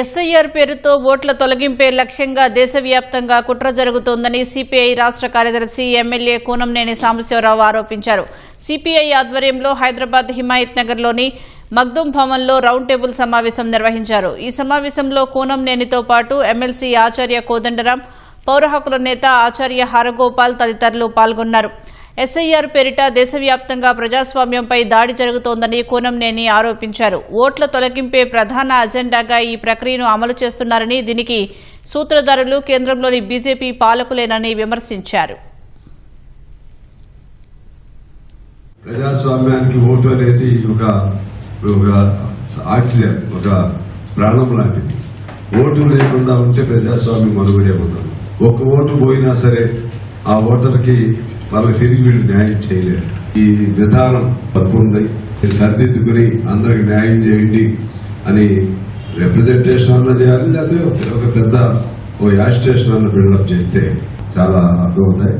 SIR పేరుతో ఓట్ల తొలగింపే లక్ష్యంగా దేశవ్యాప్తంగా కుట్ర జరుగుతోందని సిపిఐ రాష్ట్ర కార్యదర్శి ఎమ్మెల్యే కూనంనేని సాంబశివరావు ఆరోపించారు. సిపిఐ ఆధ్వర్యంలో హైదరాబాద్ హిమాయత్ నగర్లోని మగ్దుమ్ భవన్లో రౌండ్ టేబుల్ సమావేశం నిర్వహించారు. ఈ సమావేశంలో కూనంనేనితో పాటు ఎమ్మెల్సీ ఆచార్య కోదండరాం, పౌర హక్కుల నేత ఆచార్య హరగోపాల్ తదితరులు పాల్గొన్నారు. ఎస్ఐఆర్ పేరిట దేశవ్యాప్తంగా ప్రజాస్వామ్యంపై దాడి జరుగుతోందని కూనంనేని ఆరోపించారు. ఓట్ల తొలగింపే ప్రధాన అజెండాగా ఈ ప్రక్రియను అమలు చేస్తున్నారని, దీనికి సూత్రధారులు కేంద్రంలోని బీజేపీ పాలకులేనని విమర్శించారు. ప్రజాస్వామ్యానికి ఓటు అనేది ఒక ఆక్సిజన్, ఒక ప్రాణం లాంటిది. ఓటు లేకుండా ఉంటే ప్రజాస్వామ్యం మనుగడే ఉండదు. ఒక ఓటు పోయినా సరే ఆ ఓటర్కి వాళ్ళకి తిరిగి వీళ్ళు న్యాయం చేయలేరు. ఈ విధానం తప్పు ఉంది, సరిదిద్దుకుని అందరికి న్యాయం చేయండి అని రిప్రజెంటేషన్ అన్న చేయాలి, లేకపోతే ఒక పెద్ద యాజిటేషన్ అన్న బిల్డప్ చేస్తే చాలా అర్థమవుతాయి.